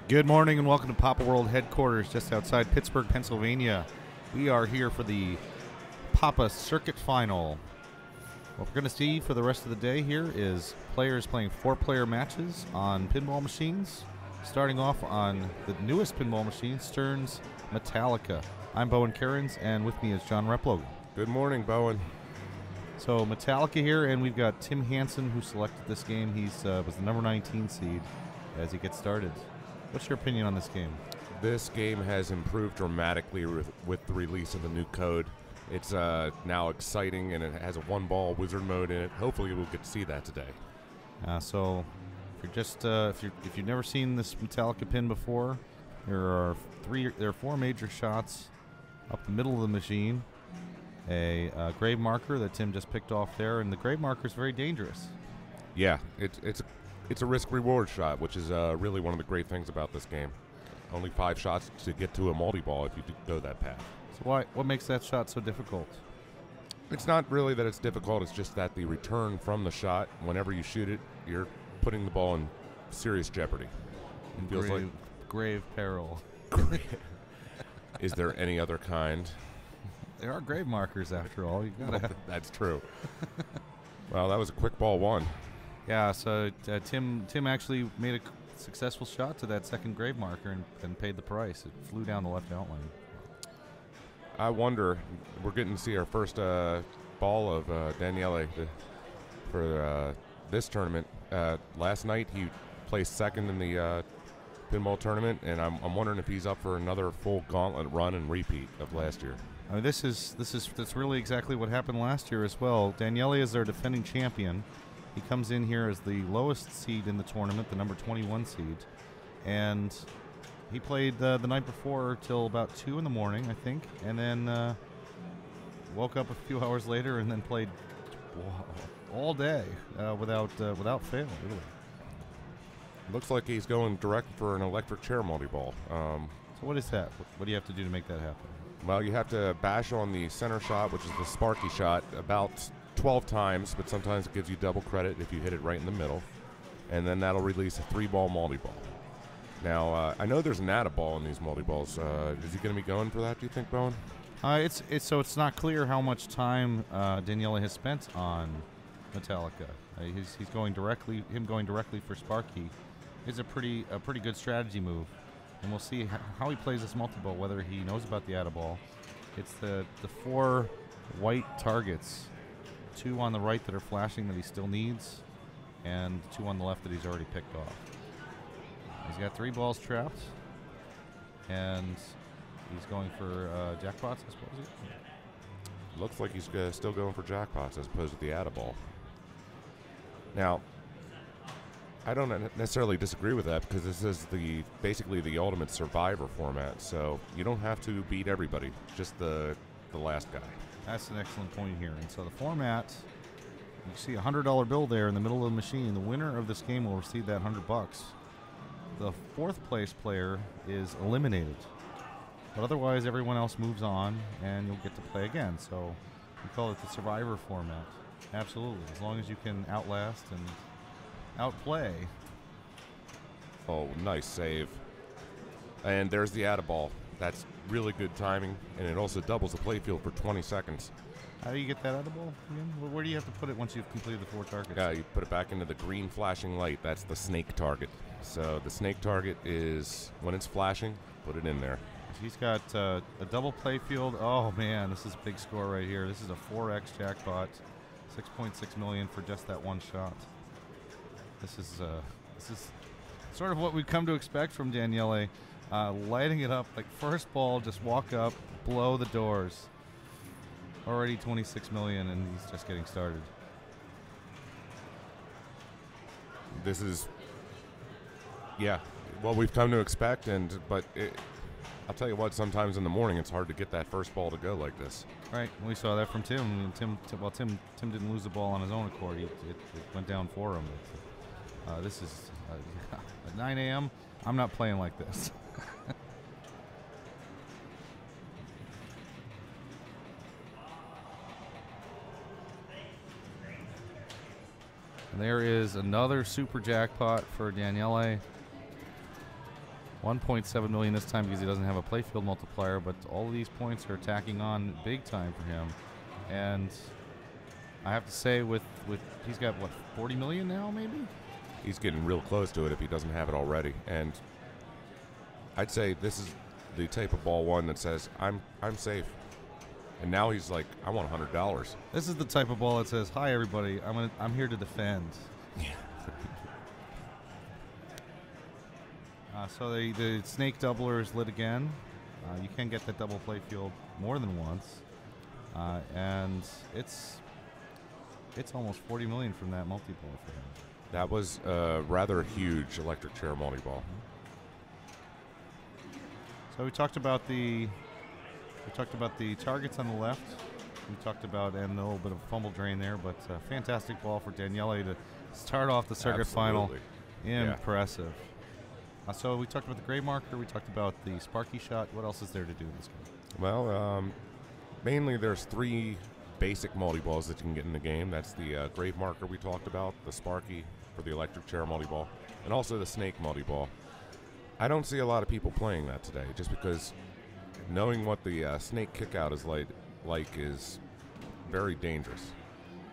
Good morning and welcome to Papa World headquarters just outside Pittsburgh, Pennsylvania. We are here for the Papa Circuit Final. What we're going to see for the rest of the day here is players playing 4-player matches on pinball machines, starting off on the newest pinball machine, Stern's Metallica. I'm Bowen Cairns, and with me is John Replogan. Good morning, Bowen. So Metallica here, and we've got Tim Hansen, who selected this game. He's was the number 19 seed as he gets started. What's your opinion on this game? This game has improved dramatically with the release of the new code. It's now exciting, and it has a one-ball wizard mode in it. Hopefully, we'll get to see that today. So, if you're just if you've never seen this Metallica pin before, there are 4 major shots up the middle of the machine. A grave marker that Tim just picked off there, and the grave marker is very dangerous. Yeah, it's a risk-reward shot, which is really one of the great things about this game. Only 5 shots to get to a multi-ball if you go that path. So what makes that shot so difficult? It's not really that it's difficult, it's just that the return from the shot, whenever you shoot it, you're putting the ball in serious jeopardy. It feels like grave peril. Is there any other kind? There are grave markers after all. You gotta That's true. Well, that was a quick ball 1. Yeah, so Tim actually made a successful shot to that second grave marker and paid the price. It flew down the left outline. I wonder, we're getting to see our first ball of Daniele for this tournament. Last night he placed second in the pinball tournament, and I'm wondering if he's up for another full gauntlet run and repeat of last year. I mean, that's really exactly what happened last year as well. Daniele is their defending champion. He comes in here as the lowest seed in the tournament, the number 21 seed, and he played the night before till about 2 in the morning, I think, and then woke up a few hours later and then played all day without fail, really. Looks like he's going direct for an electric chair multi-ball. So what is that? What do you have to do to make that happen? Well, you have to bash on the center shot, which is the Sparky shot, about 12 times, but sometimes it gives you double credit if you hit it right in the middle, and then that'll release a 3-ball multi-ball. Now, I know there's an add-a-ball in these multi-balls. Is he going to be going for that, do you think, Bowen? It's not clear how much time Daniele has spent on Metallica. He's going directly. Him going directly for Sparky is a pretty good strategy move, and we'll see how he plays this multi-ball. Whether he knows about the add-a-ball. It's the 4 white targets. 2 on the right that are flashing that he still needs, and 2 on the left that he's already picked off. He's got 3 balls trapped, and he's going for jackpots, I suppose. Looks like he's still going for jackpots as opposed to the add-a-ball. Now, I don't necessarily disagree with that because this is basically the ultimate survivor format, so you don't have to beat everybody, just the last guy. That's an excellent point here. And so the format, you see a $100 bill there in the middle of the machine. The winner of this game will receive that $100. The 4th place player is eliminated, but otherwise everyone else moves on, and you'll get to play again. So we call it the survivor format. Absolutely, as long as you can outlast and outplay. Oh, nice save. And there's the add-a-ball. That's really good timing, and it also doubles the playfield for 20 seconds. How do you get that out of the ball again? Where do you have to put it once you've completed the 4 targets? Yeah, you put it back into the green flashing light. That's the snake target. So the snake target is when it's flashing, put it in there. He's got a double playfield. Oh man, this is a big score right here. This is a 4x jackpot, 6.6 million for just that one shot. This is sort of what we've come to expect from Daniele. Lighting it up, like first ball, just walk up, blow the doors. Already 26 million, and he's just getting started. This is, yeah, what we've come to expect, but I'll tell you what, sometimes in the morning it's hard to get that first ball to go like this. Right, we saw that from Tim. Tim didn't lose the ball on his own accord. It went down for him. This is at 9 a.m. I'm not playing like this. And there is another super jackpot for Daniele. 1.7 million this time because he doesn't have a playfield multiplier, but all of these points are tacking on big time for him. And I have to say, with he's got what, 40 million now, maybe? He's getting real close to it if he doesn't have it already. And I'd say this is the type of ball one that says I'm safe. And now he's like, I want $100. This is the type of ball that says, "Hi everybody, I'm here to defend." Yeah. So the snake doubler is lit again. You can get that double playfield more than once, and it's almost 40 million from that multi-ball for him. That was a rather huge electric chair multi-ball. So we talked about the targets on the left. We talked about and a little bit of fumble drain there, but fantastic ball for Daniele to start off the circuit final. Impressive. So we talked about the gray marker. We talked about the Sparky shot. What else is there to do in this game? Well, mainly there's 3 basic multi-balls that you can get in the game. That's the grave marker we talked about, the Sparky for the electric chair multi-ball, and also the snake multi-ball. I don't see a lot of people playing that today, just because knowing what the snake kickout is like is very dangerous.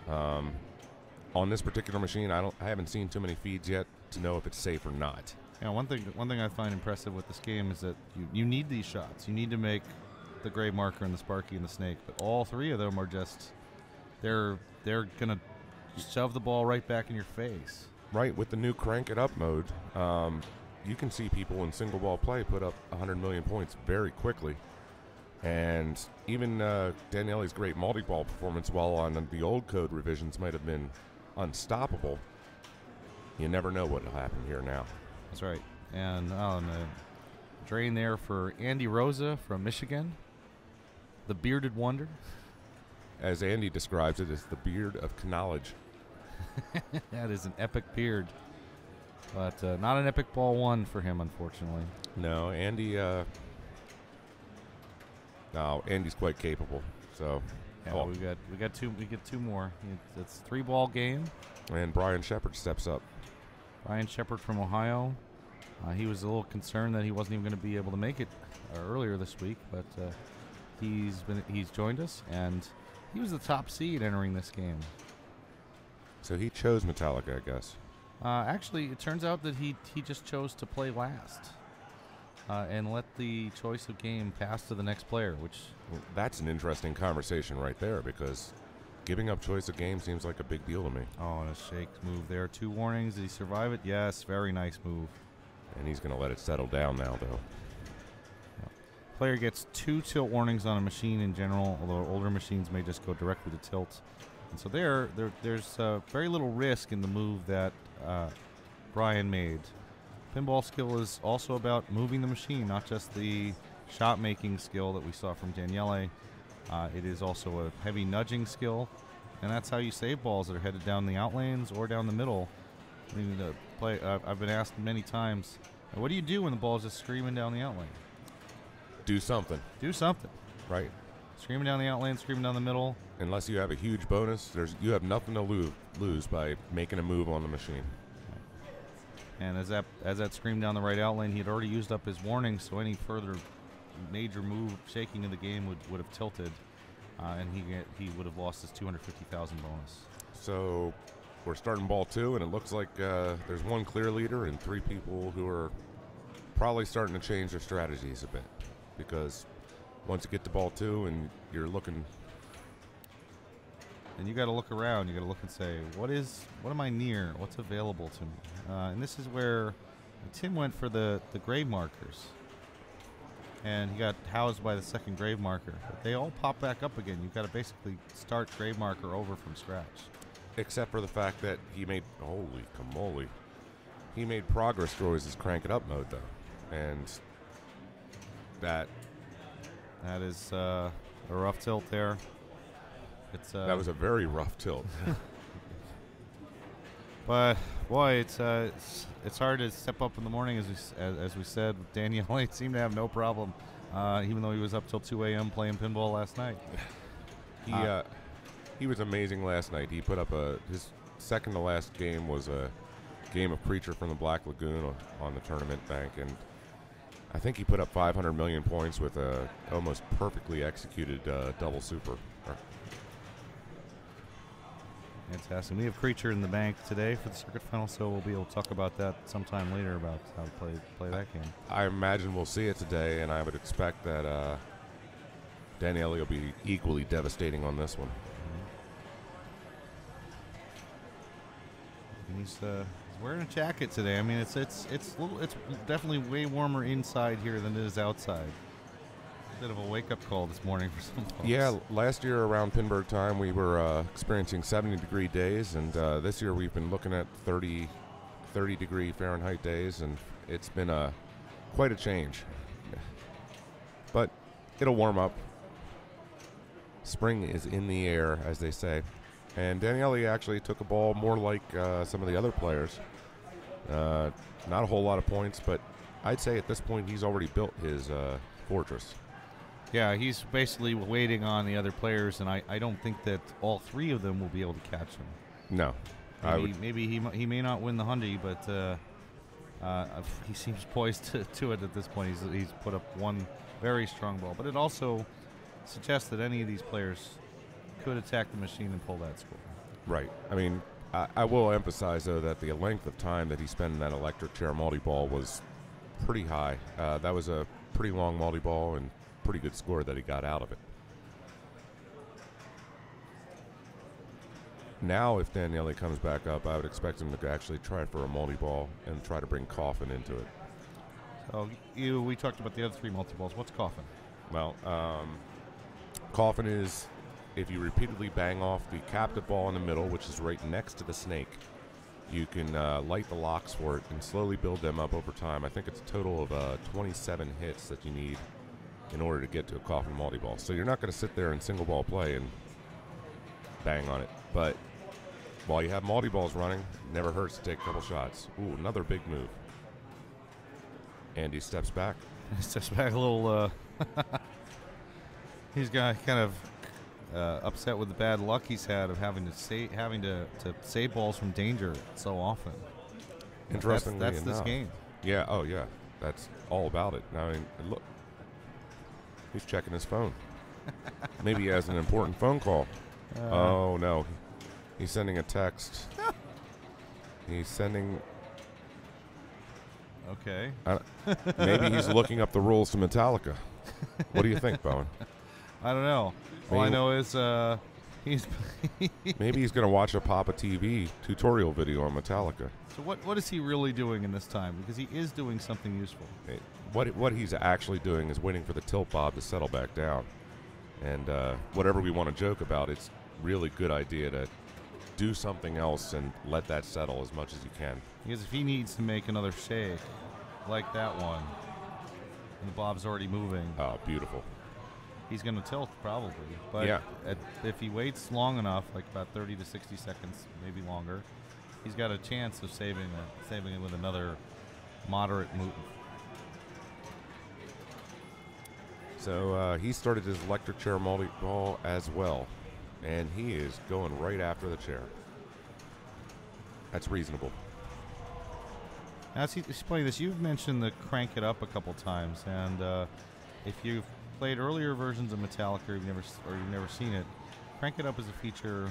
On this particular machine, I haven't seen too many feeds yet to know if it's safe or not. Yeah, one thing I find impressive with this game is that you need these shots. You need to make the gray marker and the Sparky and the snake, but all 3 of them are just they're gonna shove the ball right back in your face. Right, with the new crank it up mode, you can see people in single ball play put up 100 million points very quickly. And even Daniele's great multi-ball performance, while on the old code revisions might have been unstoppable, you never know what will happen here now. That's right. And the drain there for Andy Rosa from Michigan, the bearded wonder. As Andy describes it, it's the beard of knowledge. That is an epic beard. But not an epic ball one for him, unfortunately. No, Andy's quite capable. So yeah, we get two more. It's 3-ball game. And Brian Shepard steps up. Brian Shepard from Ohio. He was a little concerned that he wasn't even going to be able to make it earlier this week, but he's joined us, and he was the top seed entering this game. So he chose Metallica, I guess. Actually, it turns out that he just chose to play last and let the choice of game pass to the next player, which... Well, that's an interesting conversation right there, because giving up choice of game seems like a big deal to me. Oh, and a shake move there. 2 warnings. Did he survive it? Yes, very nice move. And he's going to let it settle down now, though. Player gets 2 tilt warnings on a machine in general, although older machines may just go directly to tilt. And so there's very little risk in the move that Brian made. Pinball skill is also about moving the machine, not just the shot-making skill that we saw from Daniele. It is also a heavy nudging skill, and that's how you save balls that are headed down the out lanes or down the middle. I mean, I've been asked many times, what do you do when the ball is just screaming down the out lane? Do something. Do something. Right. Screaming down the out lane, screaming down the middle. Unless you have a huge bonus, you have nothing to lose by making a move on the machine. And as that screamed down the right out lane, he had already used up his warning, so any further major move shaking in the game would have tilted, and he would have lost his 250,000 bonus. So we're starting ball 2, and it looks like there's 1 clear leader and 3 people who are probably starting to change their strategies a bit, because once you get to ball 2 and you're looking, and you got to look around, you got to look and say, what am I near? What's available to me? And this is where Tim went for the grave markers, and he got housed by the second grave marker. But they all pop back up again. You've got to basically start grave marker over from scratch. Except for the fact that he made, holy camoli, he made progress through his crank it up mode, though. And that is a rough tilt there. That was a very rough tilt. But boy, it's hard to step up in the morning, as we said. Daniele seemed to have no problem, even though he was up till 2 a.m. playing pinball last night. He was amazing last night. He put up his second to last game was a game of Creature from the Black Lagoon on the tournament bank, and I think he put up 500 million points with a almost perfectly executed double super. Fantastic. We have Creature in the bank today for the circuit final, so we'll be able to talk about that sometime later about how to play that game. I imagine we'll see it today, and I would expect that Daniele will be equally devastating on this one. And he's wearing a jacket today. I mean, it's definitely way warmer inside here than it is outside. A bit of a wake-up call this morning for some folks. Yeah, last year around Pinball time we were experiencing 70-degree days, and this year we've been looking at 30-degree Fahrenheit days, and it's been quite a change. But it'll warm up. Spring is in the air, as they say. And Daniele actually took a ball more like some of the other players. Not a whole lot of points, but I'd say at this point he's already built his fortress. Yeah, he's basically waiting on the other players, and I don't think that all three of them will be able to catch him. No. Maybe he may not win the Hyundai, but he seems poised to it at this point. He's put up one very strong ball. But it also suggests that any of these players could attack the machine and pull that score. Right. I mean, I will emphasize, though, that the length of time that he spent in that electric chair multi-ball was pretty high. That was a pretty long multi-ball and pretty good score that he got out of it. Now, if Daniele comes back up, I would expect him to actually try for a multi-ball and try to bring Coffin into it. So we talked about the other three multi-balls. What's Coffin? Well, Coffin is if you repeatedly bang off the captive ball in the middle, which is right next to the snake. You can light the locks for it and slowly build them up over time. I think it's a total of 27 hits that you need in order to get to a Coffin multi-ball. So you're not going to sit there in single ball play and bang on it. But while you have multi-balls running, it never hurts to take a couple shots. Ooh, another big move. Andy steps back. He steps back a little. He's got kind of upset with the bad luck he's had of having to save balls from danger so often. Interestingly that's enough, this game. Yeah. Oh, yeah. That's all about it. Now, I mean, look, he's checking his phone. Maybe he has an important phone call. Oh no, he's sending a text. He's sending. Okay. Maybe he's looking up the rules to Metallica. What do you think, Bowen? I don't know. All I know is he's. Maybe he's going to watch a Papa TV tutorial video on Metallica. So what is he really doing in this time? Because he is doing something useful. What he's actually doing is waiting for the tilt bob to settle back down. And whatever we want to joke about, it's really good idea to do something else and let that settle as much as you can. Because if he needs to make another shake like that one, and the bob's already moving. Oh, beautiful. He's going to tilt probably. But yeah. If he waits long enough, like about 30 to 60 seconds, maybe longer, he's got a chance of saving it with another moderate move. So he started his electric chair multi-ball as well, and he is going right after the chair. That's reasonable. As he's playing this, you've mentioned the crank it up a couple times, and if you've played earlier versions of Metallica or you've never seen it, crank it up is a feature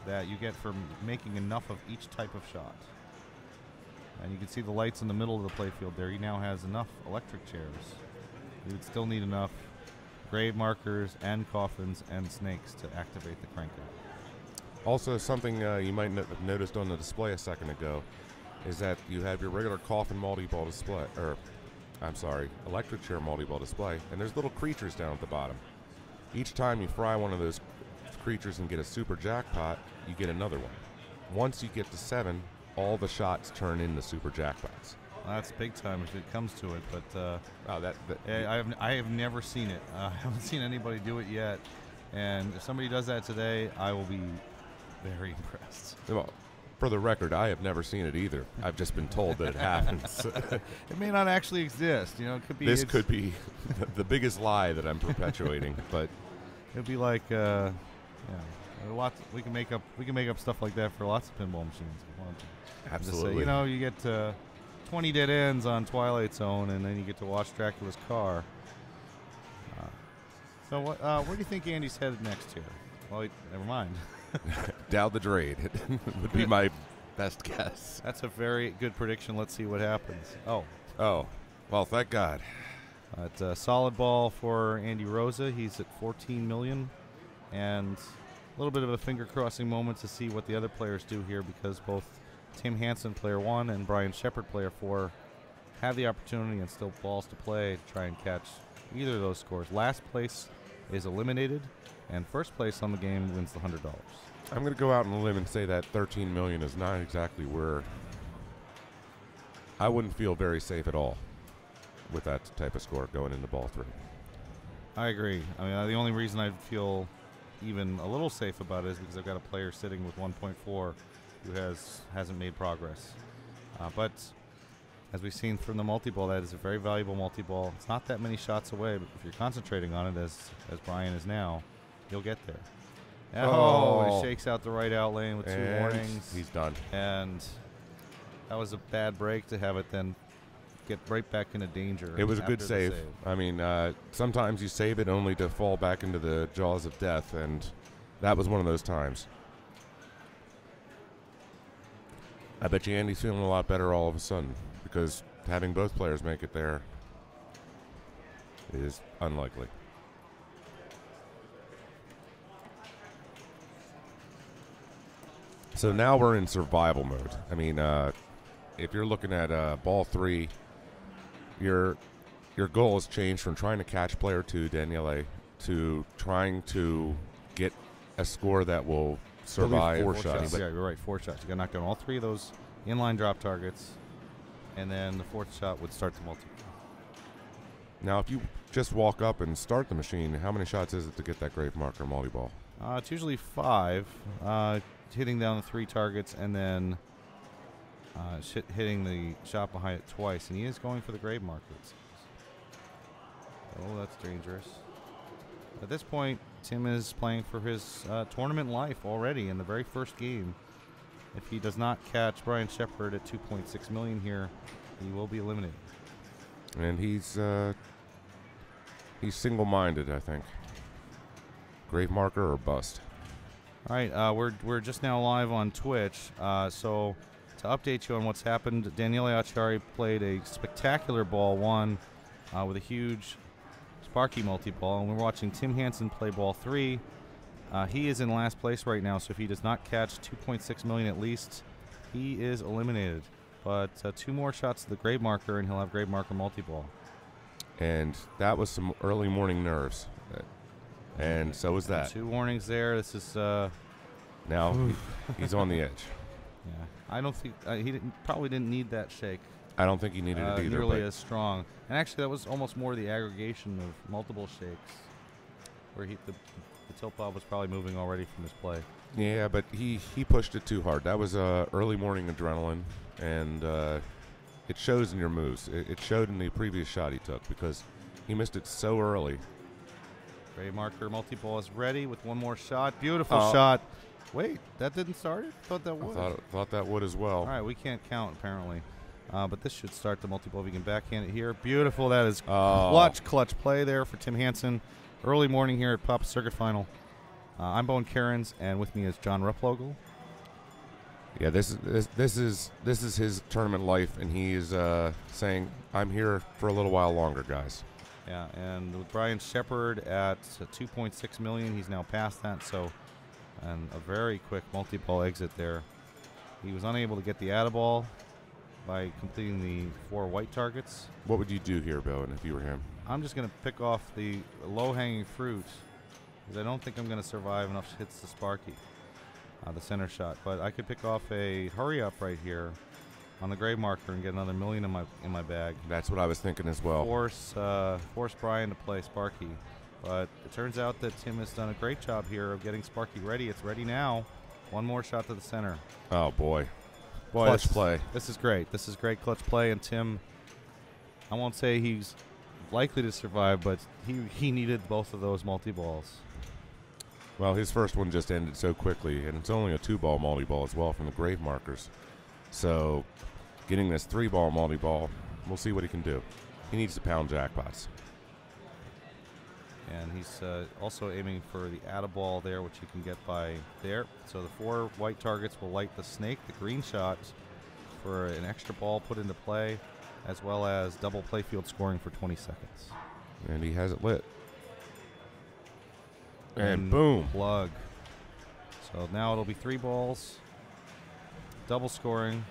that you get for making enough of each type of shot. And you can see the lights in the middle of the playfield there. He now has enough electric chairs. You would still need enough grave markers and coffins and snakes to activate the crank up. Also, something you might have noticed on the display a second ago is that you have your regular coffin multi-ball display, electric chair multi-ball display, and there's little creatures down at the bottom. Each time you fry one of those creatures and get a super jackpot, you get another one. Once you get to 7, all the shots turn into super jackpots. Well, that's big time if it comes to it, but I have never seen it. I haven't seen anybody do it yet, and if somebody does that today, I will be very impressed. Well, for the record, I have never seen it either. I've just been told that it happens. It may not actually exist. You know, it could be. This could be the biggest lie that I'm perpetuating, but it'd be like, lots. We can make up stuff like that for lots of pinball machines. Absolutely. Say, you get 20 dead ends on Twilight Zone, and then you get to watch Dracula's car. So where do you think Andy's headed next here? Well, never mind. Down the drain would be my best guess. That's a very good prediction. Let's see what happens. Oh, well, thank God. It's a solid ball for Andy Rosa. He's at 14 million, and a little bit of a finger-crossing moment to see what the other players do here, because both Tim Hansen, player 1, and Brian Shepard, player 4, have the opportunity and still balls to play to try and catch either of those scores. Last place is eliminated, and first place on the game wins the $100. I'm going to go out on a limb and say that 13 million is not exactly where I wouldn't feel very safe at all with that type of score going into ball 3. I agree. I mean, the only reason I feel even a little safe about it is because I've got a player sitting with 1.4 who hasn't made progress. But as we've seen from the multi-ball, that is a very valuable multi-ball. It's not that many shots away, but if you're concentrating on it, as Brian is now, you'll get there. Oh, he shakes out the right out lane with 2 warnings. He's done. And that was a bad break to have it then get right back into danger. It was a good save. I mean, sometimes you save it only to fall back into the jaws of death, and that was one of those times. I bet you Andy's feeling a lot better all of a sudden, because having both players make it there is unlikely. So now we're in survival mode. I mean, if you're looking at ball 3, your goal has changed from trying to catch player 2, Daniele, to trying to get a score that will survive 4 shots. Yeah, you're right, 4 shots. You got to knock down all 3 of those inline drop targets, and then the 4th shot would start the multi. Now, if you just walk up and start the machine, how many shots is it to get that grave marker multi-ball? It's usually 5, hitting down the 3 targets, and then hitting the shot behind it twice. And he is going for the grave markers. Oh, that's dangerous. At this point, Tim is playing for his tournament life already in the very first game. If he does not catch Brian Shepard at 2.6 million here, he will be eliminated. And he's single-minded, I think. Grave marker or bust. All right, we're just now live on Twitch. So to update you on what's happened, Daniele Acciari played a spectacular ball 1 with a huge Sparky multi-ball, and we're watching Tim Hansen play ball 3. He is in last place right now, so if he does not catch 2.6 million at least, he is eliminated. But 2 more shots to the grave marker, and he'll have grave marker multi-ball. And that was some early morning nerves. And so was that. 2 warnings there. This is now he's on the edge. Yeah, I don't think he probably didn't need that shake. I don't think he needed it either. Nearly as strong. And actually, that was almost more the aggregation of multiple shakes, where the tilt bob was probably moving already from his play. Yeah, but he pushed it too hard. That was early morning adrenaline, and it shows in your moves. It showed in the previous shot he took, because he missed it so early. Grave marker multi-ball is ready with 1 more shot. Beautiful shot. Wait, that didn't start it? Thought that would. I thought that would as well. All right, we can't count apparently. But this should start the multi-ball. If you can backhand it here. Beautiful. That is clutch play there for Tim Hansen. Early morning here at Papa Circuit Final. I'm Bowen Cairns, and with me is John Rupplogle. Yeah, this is his tournament life, and he's saying, "I'm here for a little while longer, guys." Yeah, and with Brian Shepard at 2.6 million, he's now past that. So, and a very quick multi-ball exit there. He was unable to get the add-a-ball by completing the 4 white targets. What would you do here, Bowen, if you were him? I'm just going to pick off the low-hanging fruit, because I don't think I'm going to survive enough hits to Sparky, the center shot. But I could pick off a hurry-up right here on the grave marker and get another million in my bag. That's what I was thinking as well. Force Brian to play Sparky. But it turns out that Tim has done a great job here of getting Sparky ready. It's ready now. 1 more shot to the center. Oh, boy. Clutch play. This is great. This is great clutch play. And Tim, I won't say he's likely to survive, but he needed both of those multi-balls. Well, his first one just ended so quickly, and it's only a 2-ball multi-ball as well from the grave markers. So getting this 3-ball multi-ball. We'll see what he can do. He needs to pound jackpots. And he's also aiming for the add-a-ball there, which you can get by there. So the 4 white targets will light the snake. The green shot for an extra ball put into play, as well as double playfield scoring for 20 seconds. And he has it lit. And boom. Plug. So now it'll be 3 balls. Double scoring.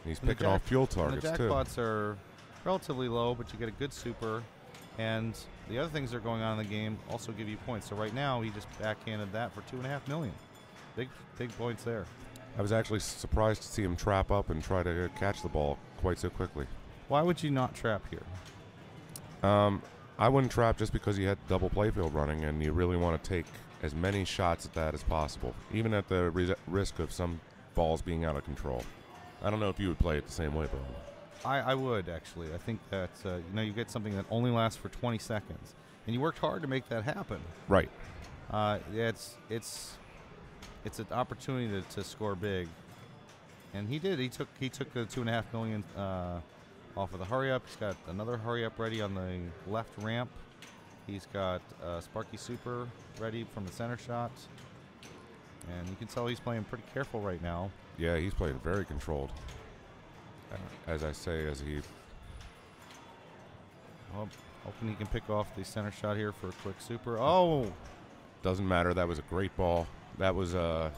He's picking off fuel targets, the too. jackpots are relatively low, but you get a good super. And the other things that are going on in the game also give you points. So right now, he just backhanded that for $2.5 million. Big points there. I was actually surprised to see him trap up and try to catch the ball quite so quickly. Why would you not trap here? I wouldn't trap just because you had double playfield running, and you really want to take as many shots at that as possible, even at the risk of some balls being out of control. I don't know if you would play it the same way, Brian. I would, actually. I think that you get something that only lasts for 20 seconds, and you worked hard to make that happen. Right. It's an opportunity to score big, and he did. He took the $2.5 million off of the hurry up. He's got another hurry up ready on the left ramp. He's got Sparky Super ready from the center shot, and you can tell he's playing pretty careful right now. Yeah, he's playing very controlled. As I say, hoping he can pick off the center shot here for a quick super. Oh! Doesn't matter. That was a great ball. That was a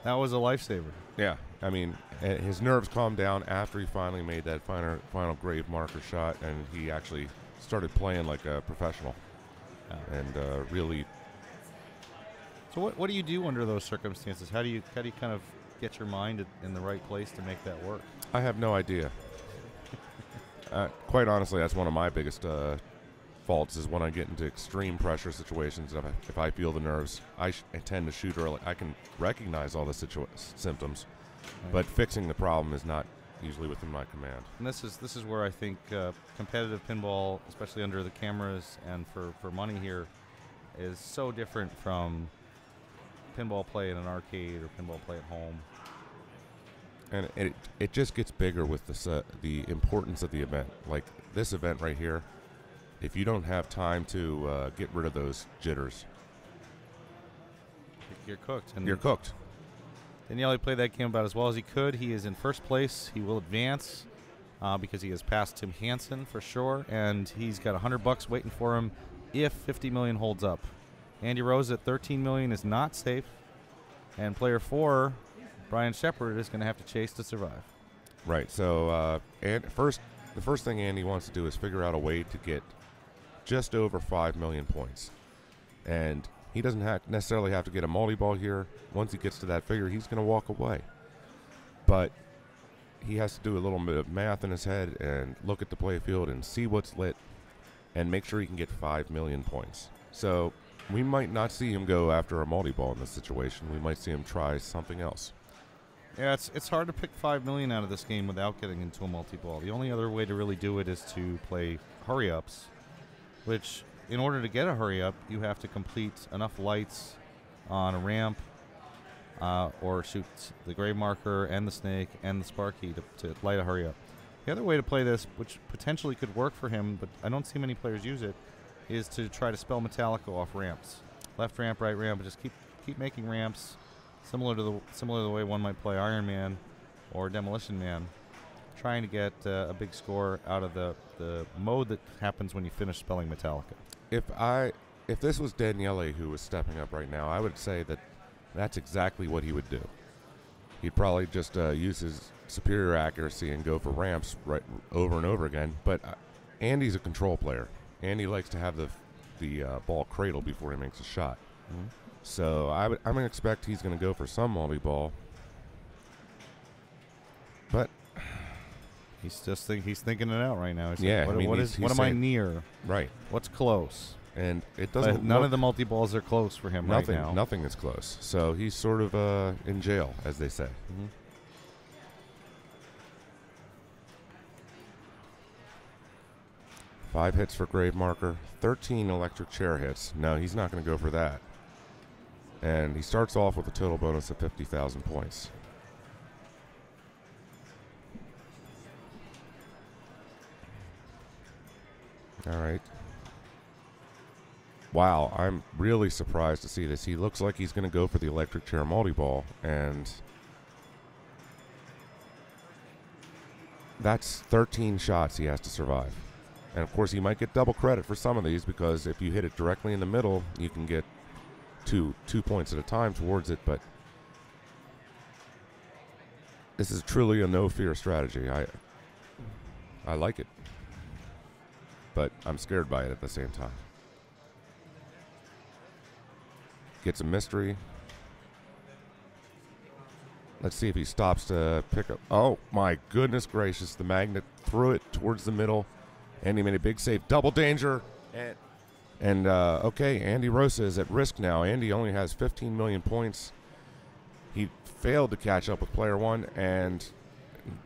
lifesaver. Yeah. I mean, his nerves calmed down after he finally made that final grave marker shot, and he actually started playing like a professional. Yeah. And really. So what do you do under those circumstances? How do you kind of get your mind in the right place to make that work? I have no idea. Quite honestly, that's one of my biggest faults is when I get into extreme pressure situations. If I feel the nerves, I tend to shoot early. I can recognize all the symptoms, but fixing the problem is not usually within my command. And this is where I think competitive pinball, especially under the cameras and for money here, is so different from pinball play in an arcade or pinball play at home. And it just gets bigger with the importance of the event. Like this event right here, if you don't have time to get rid of those jitters, you're cooked. And you're cooked. Daniele played that game about as well as he could. He is in first place. He will advance because he has passed Tim Hansen for sure, and he's got $100 waiting for him if 50 million holds up. Andy Rose at 13 million is not safe, and player 4, Brian Shepard, is going to have to chase to survive. Right. So, the first thing Andy wants to do is figure out a way to get just over 5 million points, and he doesn't necessarily have to get a multi-ball here. Once he gets to that figure, he's going to walk away. But he has to do a little bit of math in his head and look at the play field and see what's lit and make sure he can get 5 million points. So we might not see him go after a multi-ball in this situation. We might see him try something else. Yeah, it's hard to pick 5 million out of this game without getting into a multi-ball. The only other way to really do it is to play hurry-ups, which in order to get a hurry-up, you have to complete enough lights on a ramp or shoot the grave marker and the snake and the Sparky to light a hurry-up. The other way to play this, which potentially could work for him, but I don't see many players use it, is to try to spell Metallica off ramps. Left ramp, right ramp, just keep making ramps, similar to the way one might play Iron Man or Demolition Man, trying to get a big score out of the mode that happens when you finish spelling Metallica. If this was Daniele who was stepping up right now, I would say that that's exactly what he would do. He'd probably just use his superior accuracy and go for ramps right over and over again. But Andy's a control player. Andy likes to have the ball cradle before he makes a shot. Mm-hmm. So I'm going to expect he's going to go for some multi-ball. But he's thinking it out right now. He's yeah, like, what am I near? Right. What's close? And it doesn't. None of the multi-balls are close for him right now. Nothing is close. So he's sort of in jail, as they say. Mm-hmm. Five hits for grave marker, 13 electric chair hits. No, he's not going to go for that. And he starts off with a total bonus of 50,000 points. All right. Wow, I'm really surprised to see this. He looks like he's going to go for the electric chair multi-ball, and that's 13 shots he has to survive. And, of course, he might get double credit for some of these because if you hit it directly in the middle, you can get two points at a time towards it, but this is truly a no-fear strategy. I like it, but I'm scared by it at the same time. Gets a mystery. Let's see if he stops to pick up. Oh, my goodness gracious. The magnet threw it towards the middle. Andy made a big save. Double danger. And okay, Andy Rosa is at risk now. Andy only has 15 million points. He failed to catch up with player one and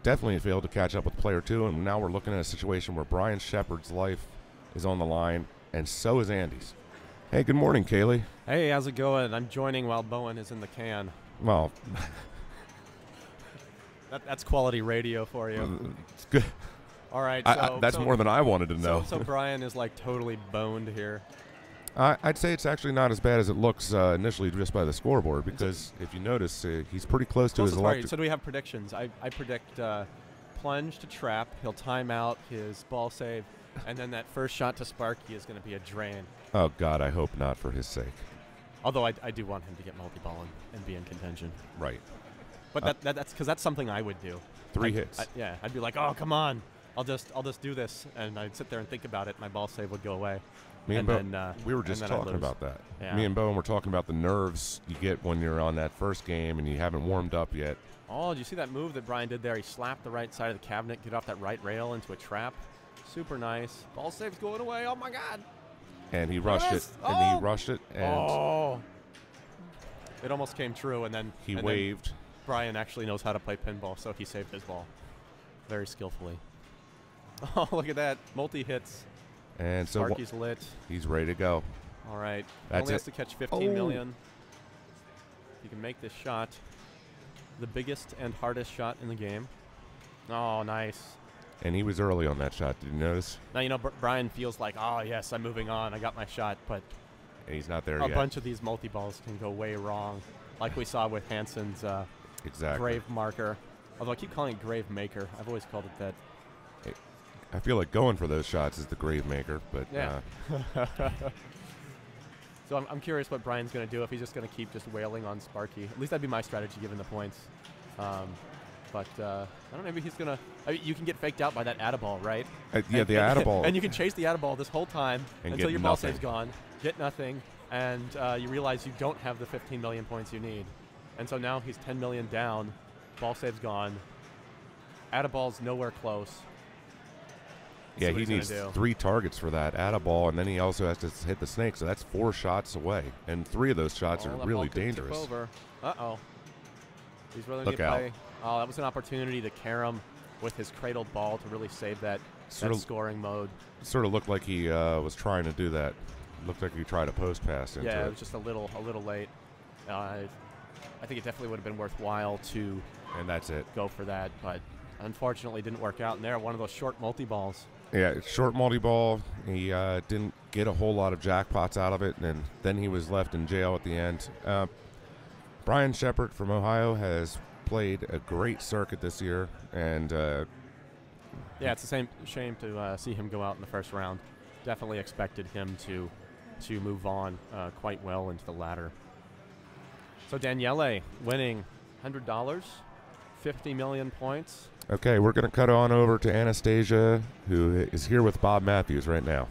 definitely failed to catch up with player two. And now we're looking at a situation where Brian Shepard's life is on the line, and so is Andy's. Hey, good morning, Kaylee. Hey, how's it going? I'm joining while Bowen is in the can. Well, that's quality radio for you. it's good. All right. That's more than I wanted to know. So Brian is like totally boned here. I'd say it's actually not as bad as it looks initially just by the scoreboard, because if you notice, he's pretty close to his electric. So do we have predictions? I predict plunge to trap. He'll time out his ball save, and then that first shot to Sparky is going to be a drain. Oh, God, I hope not for his sake. Although I do want him to get multi-ball and be in contention. Right. But that's because that's something I would do. Three hits. I'd be like, oh, come on. I'll just do this. And I'd sit there and think about it. My ball save would go away. Me and Bo, we were just talking about that. Yeah. Me and Bowen were talking about the nerves you get when you're on that first game and you haven't warmed up yet. Oh, did you see that move that Brian did there? He slapped the right side of the cabinet, get off that right rail into a trap. Super nice. Ball save's going away. Oh, my God. And he rushed it. Oh. And he rushed it. And it almost came true, and then he waved. Then Brian actually knows how to play pinball, so he saved his ball very skillfully. Oh, look at that. Multi-hits. And so Sparky's lit. He's ready to go. All right. That's Only it. has to catch 15 million. You can make this shot the biggest and hardest shot in the game. Oh, nice. And he was early on that shot. Did you notice? Now, you know, Brian feels like, oh, yes, I'm moving on. I got my shot. But and he's not there a yet. bunch of these multi-balls can go way wrong, like we saw with Hansen's grave marker. Although I keep calling it grave maker. I've always called it that. I feel like going for those shots is the grave maker, but yeah. So I'm curious what Brian's going to do, if he's just going to keep just wailing on Sparky. At least that'd be my strategy given the points. But I don't know, maybe he's going to you can get faked out by that Atta-ball, right? Yeah, the Atta-ball. And you can chase the Atta-ball this whole time until your ball save's gone, get nothing, and you realize you don't have the 15 million points you need. And so now he's 10 million down, ball save's gone, Atta-ball's nowhere close. Yeah, he needs 3 targets for that Atta-ball, and then he also has to hit the snake, so that's 4 shots away. And 3 of those shots are really dangerous. Over. Uh-oh. He's really Look going to play. out. Oh, that was an opportunity to Karam with his cradled ball to really save that scoring mode. Sort of looked like he was trying to do that. Looked like he tried a post pass into it was just a little late. I think it definitely would have been worthwhile to and that's it. Go for that, but unfortunately didn't work out in there. One of those short multi-balls. Yeah, short multi-ball. He didn't get a whole lot of jackpots out of it, and then he was left in jail at the end. Brian Shepard from Ohio has played a great circuit this year, and yeah, it's a shame to see him go out in the first round. Definitely expected him to move on quite well into the ladder. So Daniele winning $100, 50 million points. Okay, we're going to cut on over to Anastasia, who is here with Bob Matthews right now.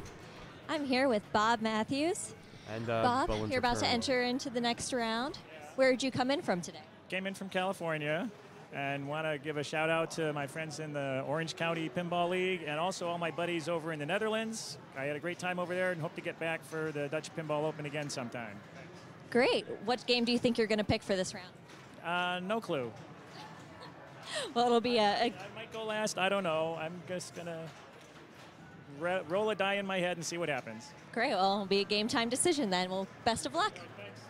I'm here with Bob Matthews. And Bob, you're about to enter into the next round. Where did you come in from today? Came in from California, and want to give a shout out to my friends in the Orange County Pinball League and also all my buddies over in the Netherlands. I had a great time over there and hope to get back for the Dutch Pinball Open again sometime. Great. What game do you think you're going to pick for this round? No clue. Well, it'll be I might go last. I don't know. I'm just going to roll a die in my head and see what happens. Great. Well, it'll be a game time decision then. Well, best of luck. Thanks.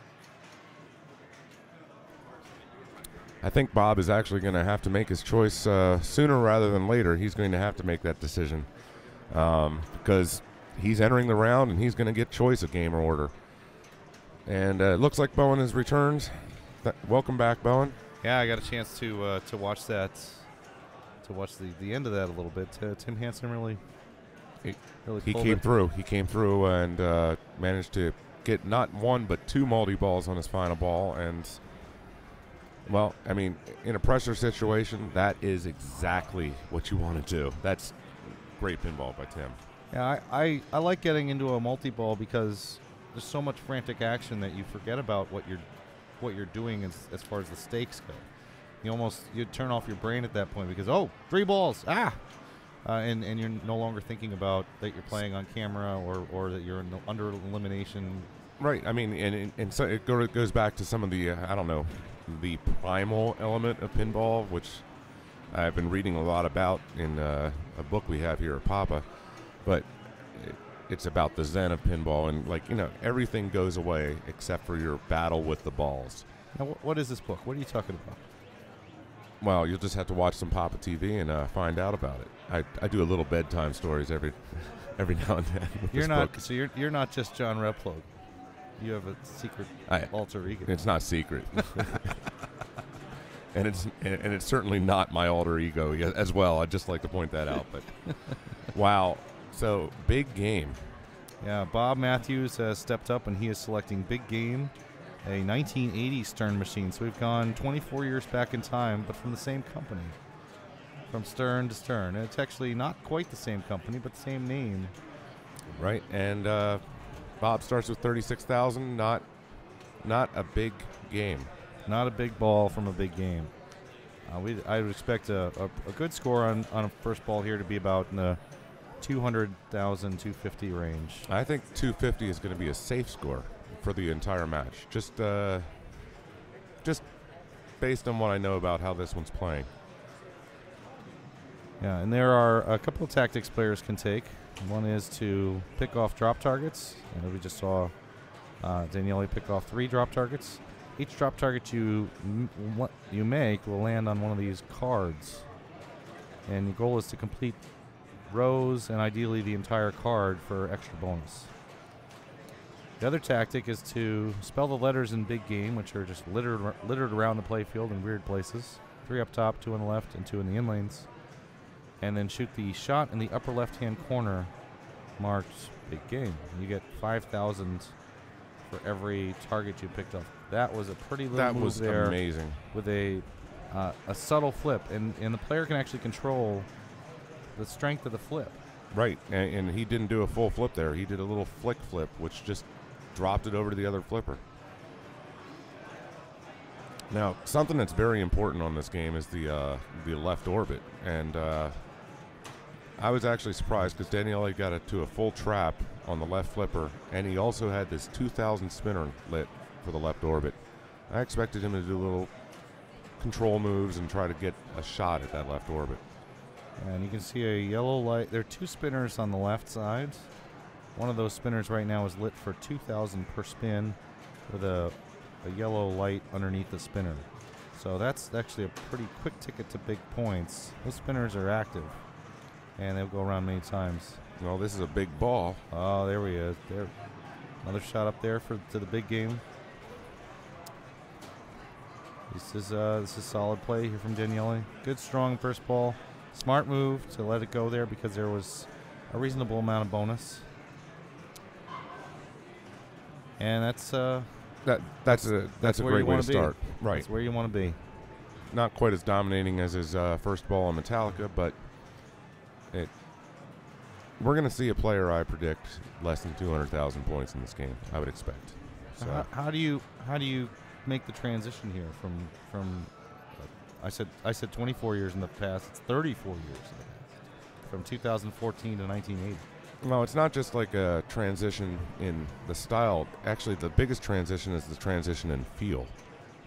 I think Bob is actually going to have to make his choice sooner rather than later. He's going to have to make that decision because he's entering the round, and he's going to get choice of game or order. And it looks like Bowen has returned. Welcome back, Bowen. Yeah, I got a chance to watch that, to watch the end of that a little bit. Tim Hansen really He pulled came it. through. He came through and managed to get not one but two multi-balls on his final ball. And, well, I mean, in a pressure situation, that is exactly what you want to do. That's great pinball by Tim. Yeah, I like getting into a multi-ball because there's so much frantic action that you forget about what you're doing as far as the stakes go. You turn off your brain at that point because, oh, 3 balls, and you're no longer thinking about that you're playing on camera or that you're under elimination. Right. I mean, and so it goes back to some of the I don't know, the primal element of pinball, which I've been reading a lot about in a book we have here at Papa, but it's about the zen of pinball, and everything goes away except for your battle with the balls. Now, what is this book? What are you talking about? Well, you'll just have to watch some Papa TV and find out about it. I do a little bedtime stories every now and then. With You're this not book. so you're not just John Replogue. You have a secret alter ego. It's not secret, and it's certainly not my alter ego as well. I'd just like to point that out. But wow, so big game. Yeah, Bob Matthews has stepped up and he is selecting Big Game, a 1980 Stern machine. So we've gone 24 years back in time, but from the same company. From Stern to Stern. And it's actually not quite the same company, but the same name. Right, and Bob starts with 36,000. Not a big game. Not a big ball from a big game. I would expect a good score on a first ball here to be about in the 200,000, 250 range. I think 250 is going to be a safe score for the entire match. Just based on what I know about how this one's playing. Yeah, and there are a couple of tactics players can take. One is to pick off drop targets. And we just saw Daniele pick off 3 drop targets. Each drop target you make will land on one of these cards. And the goal is to complete rows and ideally the entire card for extra bonus. The other tactic is to spell the letters in Big Game, which are just littered around the playfield in weird places. 3 up top, 2 on the left, and 2 in the in lanes. And then shoot the shot in the upper left-hand corner marked Big Game. You get 5,000 for every target you picked off. That was a pretty little move there. That was amazing. With a subtle flip, and the player can actually control the strength of the flip. Right, and he didn't do a full flip there. He did a little flick flip, which just dropped it over to the other flipper. Now, something that's very important on this game is the left orbit, and I was actually surprised because Daniele got it to a full trap on the left flipper, and he also had this 2,000 spinner lit for the left orbit. I expected him to do little control moves and try to get a shot at that left orbit. And you can see a yellow light. There are 2 spinners on the left side. One of those spinners right now is lit for 2,000 per spin with a yellow light underneath the spinner. So that's actually a pretty quick ticket to big points. Those spinners are active, and they'll go around many times. Well, this is a big ball. Oh, there we is. There, another shot up there to the Big Game. This is solid play here from Daniele. Good, strong first ball. Smart move to let it go there because there was a reasonable amount of bonus. And that's a great way to start. Right. That's where you want to be. Not quite as dominating as his first ball on Metallica, but we're going to see a player, I predict, less than 200,000 points in this game. I would expect. So How do you make the transition here from I said 24 years in the past. It's 34 years in the past, from 2014 to 1980. well, it's not just like a transition in the style. Actually, the biggest transition is the transition in feel.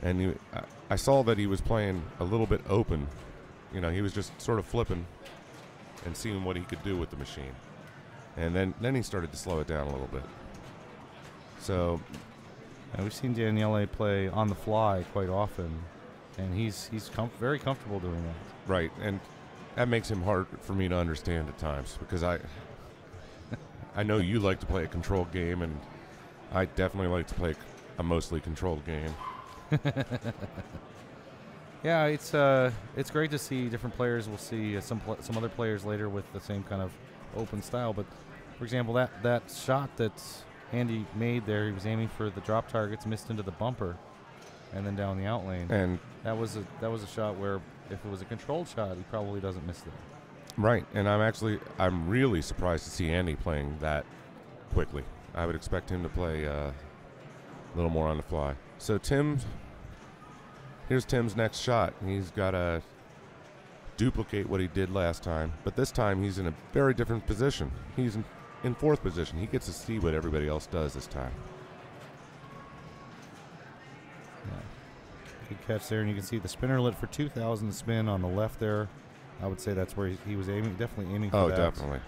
And I saw that he was playing a little bit open. You know, he was just sort of flipping and seeing what he could do with the machine. And then he started to slow it down a little bit. So we've seen Daniele play on the fly quite often, and he's very comfortable doing that. right, and that makes him hard for me to understand at times because I know you like to play a controlled game, and I definitely like to play a mostly controlled game. Yeah, it's great to see different players. We'll see some other players later with the same kind of open style. But for example, that shot that Andy made there, he was aiming for the drop targets, missed into the bumper, and then down the out lane. And that was a shot where if it was a controlled shot, he probably doesn't miss that. right, and I'm really surprised to see Andy playing that quickly. I would expect him to play a little more on the fly. So here's Tim's next shot. He's got to duplicate what he did last time, but this time he's in a very different position. He's in fourth position. He gets to see what everybody else does this time. Good catch there, and you can see the spinner lit for 2,000 spin on the left there. I would say that's where he was aiming, definitely aiming for that. Oh, definitely.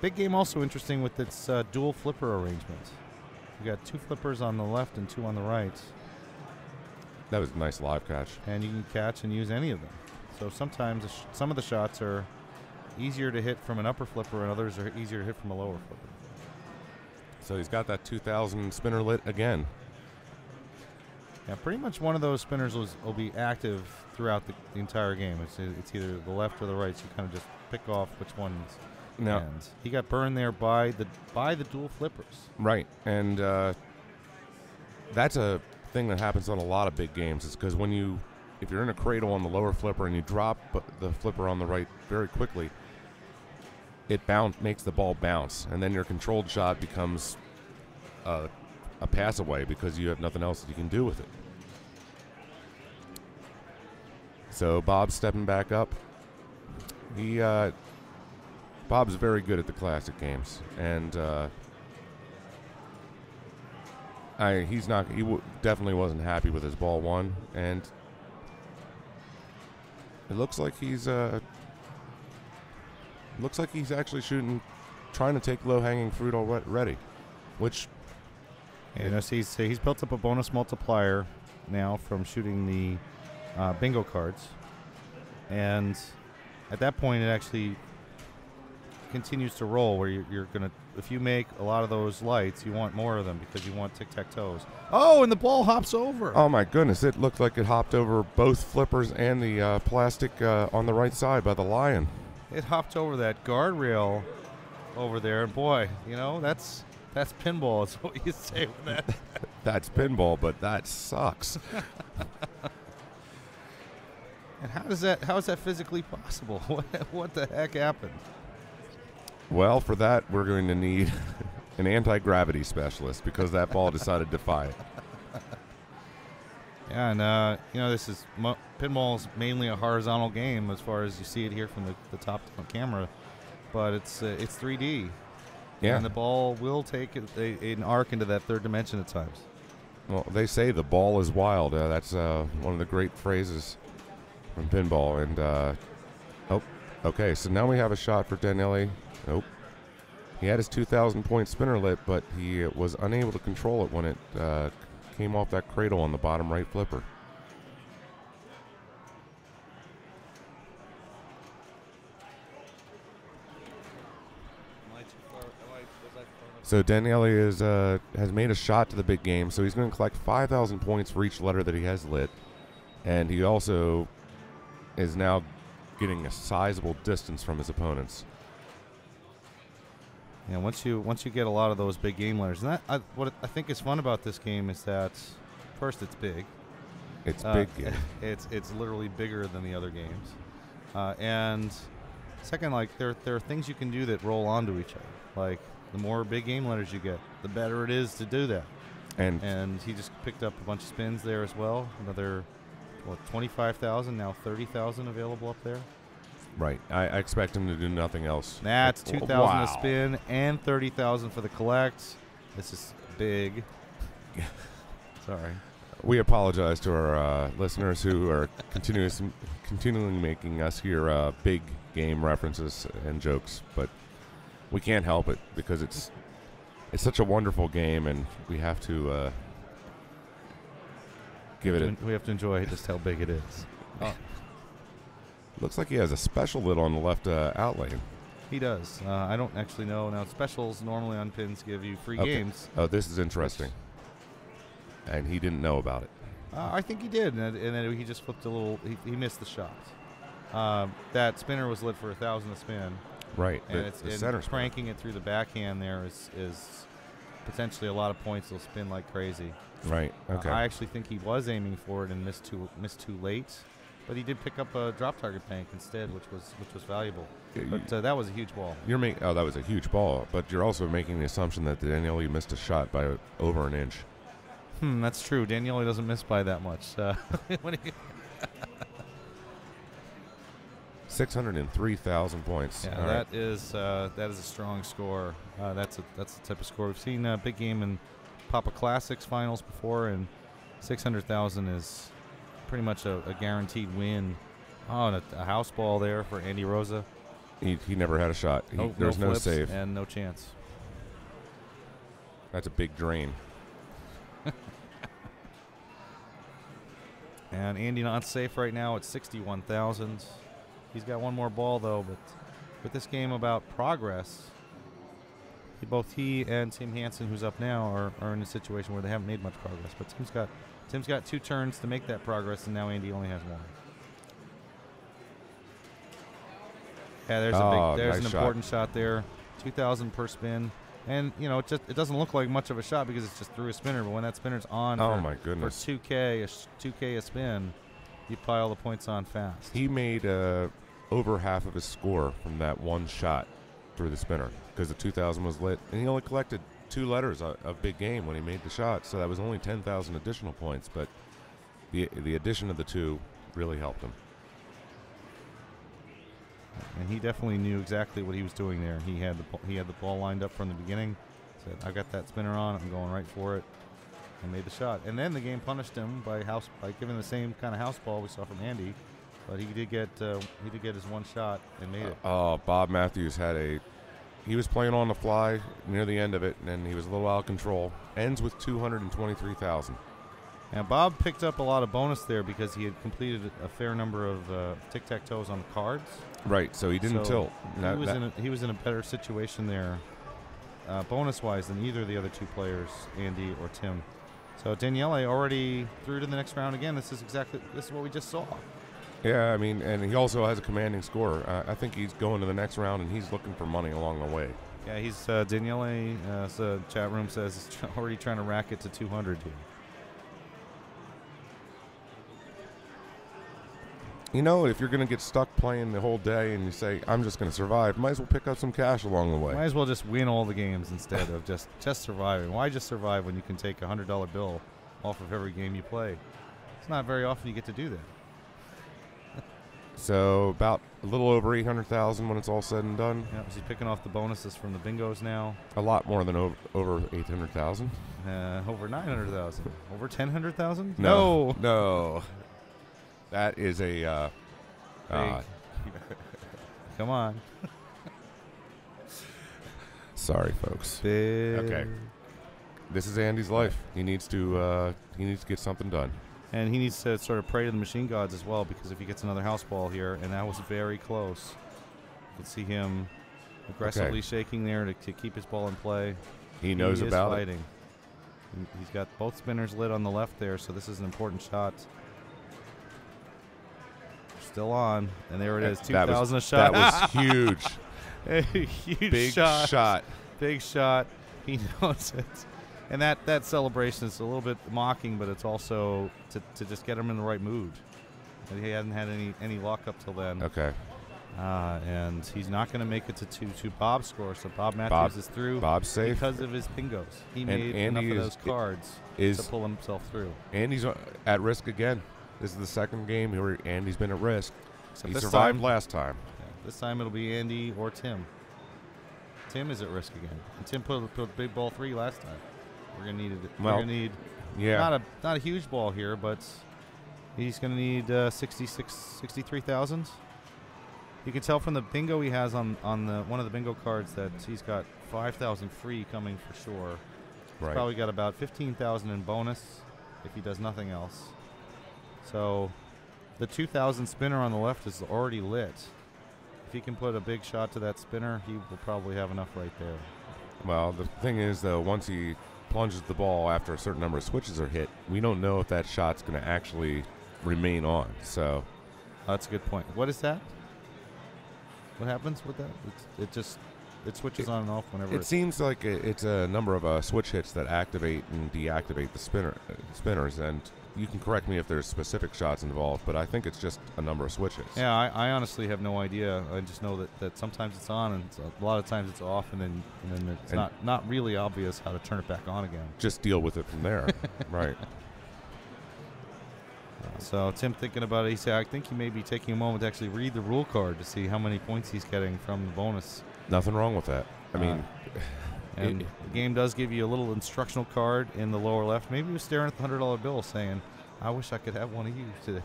Big game also interesting with its dual flipper arrangement. You got 2 flippers on the left and 2 on the right. That was a nice live catch. And you can catch and use any of them. So sometimes some of the shots are easier to hit from an upper flipper and others are easier to hit from a lower flipper. So he's got that 2,000 spinner lit again. Yeah, pretty much one of those spinners will be active throughout the entire game. It's either the left or the right, so you kind of just pick off which one's. No. And he got burned there by the dual flippers. Right, and that's a thing that happens on a lot of big games. Is because if you're in a cradle on the lower flipper and you drop the flipper on the right very quickly, it makes the ball bounce, and then your controlled shot becomes a pass away because you have nothing else that you can do with it. So Bob's stepping back up. Bob's very good at the classic games, and he definitely wasn't happy with his ball one, and it looks like he's actually trying to take low-hanging fruit already, which. And he's built up a bonus multiplier now from shooting the bingo cards, and at that point it actually continues to roll where you're gonna, if you make a lot of those lights, you want more of them because you want tic-tac-toes. Oh, and the ball hops over. Oh my goodness, it looked like it hopped over both flippers and the plastic on the right side by the lion. It hopped over that guardrail over there, and boy, that's pinball, is what you say with that. That's pinball, but that sucks. And how is that physically possible? What the heck happened? Well, for that, we're going to need an anti-gravity specialist because that ball decided to defy it. Yeah, and this is pinball's mainly a horizontal game as far as you see it here from the top camera, but it's 3D. Yeah. And the ball will take an arc into that third dimension at times. Well, they say the ball is wild. That's one of the great phrases from pinball. And okay, so now we have a shot for Daniele. Nope. He had his 2,000-point spinner lit, but he was unable to control it when it came off that cradle on the bottom right flipper. So Daniele has made a shot to the big game, so he's going to collect 5,000 points for each letter that he has lit, and he also is now getting a sizable distance from his opponents. Yeah, once you get a lot of those big game letters, and what I think is fun about this game is that first it's big. It's big game. It's literally bigger than the other games, and second, like there are things you can do that roll onto each other, like. The more big game letters you get, the better it is to do that. And he just picked up a bunch of spins there as well. Another, 25,000, now 30,000 available up there. Right. I expect him to do nothing else. That's 2,000 a spin and 30,000 for the collect. This is big. Sorry. We apologize to our listeners who are continually making us hear big game references and jokes, but we can't help it because it's such a wonderful game, and we have to give it. We have to enjoy just how big it is. Looks like he has a special lid on the left out lane. He does. I don't actually know. Now, specials normally on pins give you free games. Oh, this is interesting. And he didn't know about it. I think he did, and then he just flipped a little. He missed the shot. That spinner was lit for 1,000 a spin. Right. And the center cranking it through the backhand there is potentially a lot of points. He'll spin like crazy. Right. Okay. I actually think he was aiming for it and missed too late, but he did pick up a drop target bank instead, which was valuable. But that was a huge ball. That was a huge ball, but you're also making the assumption that Daniele missed a shot by over an inch. That's true. Daniele doesn't miss by that much. 603,000 points. Yeah, that is a strong score. That's the type of score we've seen. Big game in Papa Classics finals before, and 600,000 is pretty much a guaranteed win. Oh, and a house ball there for Andy Rosa. He never had a shot. There's no save and no chance. That's a big drain. And Andy not safe right now at 61,000. He's got one more ball though, but with this game about progress, both he and Tim Hansen, who's up now, are in a situation where they haven't made much progress. But Tim's got 2 turns to make that progress, and now Andy only has 1. Yeah, there's nice an important shot there. 2,000 per spin. And, it doesn't look like much of a shot because it's just through a spinner, but when that spinner's on my goodness, for 2K a spin, you pile the points on fast. He made over half of his score from that one shot through the spinner because the 2,000 was lit, and he only collected 2 letters of big game when he made the shot, so that was only 10,000 additional points, but the addition of the 2 really helped him. And he definitely knew exactly what he was doing there. He had the ball lined up from the beginning. Said, "I got that spinner on. I'm going right for it," and made the shot. And then the game punished him by giving the same kind of house ball we saw from Andy, but he did get his one shot and made it. Bob Matthews he was playing on the fly near the end of it, and then he was a little out of control. Ends with 223,000. And Bob picked up a lot of bonus there because he had completed a fair number of tic-tac-toes on the cards. Right, so he didn't tilt. He was in a better situation there, bonus-wise, than either of the other 2 players, Andy or Tim. So Daniele already through to the next round again. This is what we just saw. Yeah, I mean, and he also has a commanding score. I think he's going to the next round, and he's looking for money along the way. Yeah, he's Daniele. The chat room says he's already trying to rack it to 200 here. If you're going to get stuck playing the whole day and you say, I'm just going to survive, might as well pick up some cash along the way. Might as well just win all the games instead of just surviving. Why just survive when you can take a $100 bill off of every game you play? It's not very often you get to do that. So about a little over 800,000 when it's all said and done. Yeah, he's picking off the bonuses from the bingos now. A lot more than over 800,000. Over 900,000. Over 10,000? No. That is a come on. Sorry, folks. Big. Okay. This is Andy's life. He needs to get something done. And he needs to sort of pray to the machine gods as well, because if he gets another house ball here, and that was very close, you can see him aggressively shaking there to keep his ball in play. He knows about fighting. He's got both spinners lit on the left there, so this is an important shot. Still on, and there it is, 2,000 a shot. That was huge. A huge big shot. Big shot. He knows it. And that celebration is a little bit mocking, but it's also to just get him in the right mood. And he hadn't had any luck up till then. Okay. And he's not going to make it to Bob's score, so Bob Matthews is through. Bob's safe because of his pingos. He made enough of those cards to pull himself through. Andy's at risk again. This is the second game where Andy's been at risk. Except he survived last time. Yeah, this time it'll be Andy or Tim. Tim is at risk again. And Tim put a big ball 3 last time. We're going to need it. We're going to need not a huge ball here, but he's going to need 63,000. You can tell from the bingo he has on one of the bingo cards that he's got 5,000 free coming for sure. He's probably got about 15,000 in bonus if he does nothing else. So the 2,000 spinner on the left is already lit. If he can put a big shot to that spinner, he will probably have enough right there. Well, the thing is, though, once he plunges the ball after a certain number of switches are hit, we don't know if that shot's going to actually remain on. So That's a good point. What is that? What happens with that? It switches on and off whenever. it seems like it's a number of switch hits that activate and deactivate the spinners, and you can correct me if there's specific shots involved, but I think it's just a number of switches. Yeah, I honestly have no idea. I just know that sometimes it's on and a lot of times it's off, and then it's not really obvious how to turn it back on again. Just deal with it from there. Right. So Tim thinking about it, he said, I think he may be taking a moment to actually read the rule card to see how many points he's getting from the bonus. Nothing wrong with that. I mean, and the game does give you a little instructional card in the lower left. Maybe he was staring at the $100 bill saying, I wish I could have one of you today.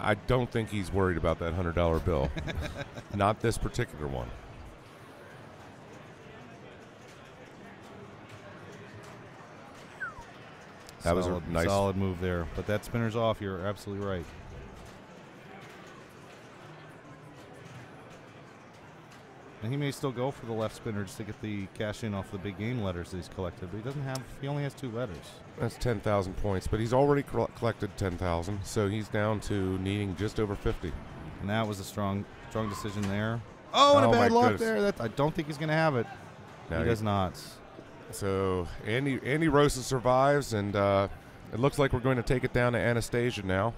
I don't think he's worried about that $100 bill. Not this particular one. That was a nice solid move there. But that spinner's off. You're absolutely right. And he may still go for the left spinner just to get the cash in off the big game letters that he's collected, but he doesn't have. He only has 2 letters. That's 10,000 points, but he's already collected 10,000, so he's down to needing just over 50. And that was a strong decision there. Oh, and a bad luck there. I don't think he's going to have it. No, he does not. So Andy Rosa survives, and it looks like we're going to take it down to Anastasia now.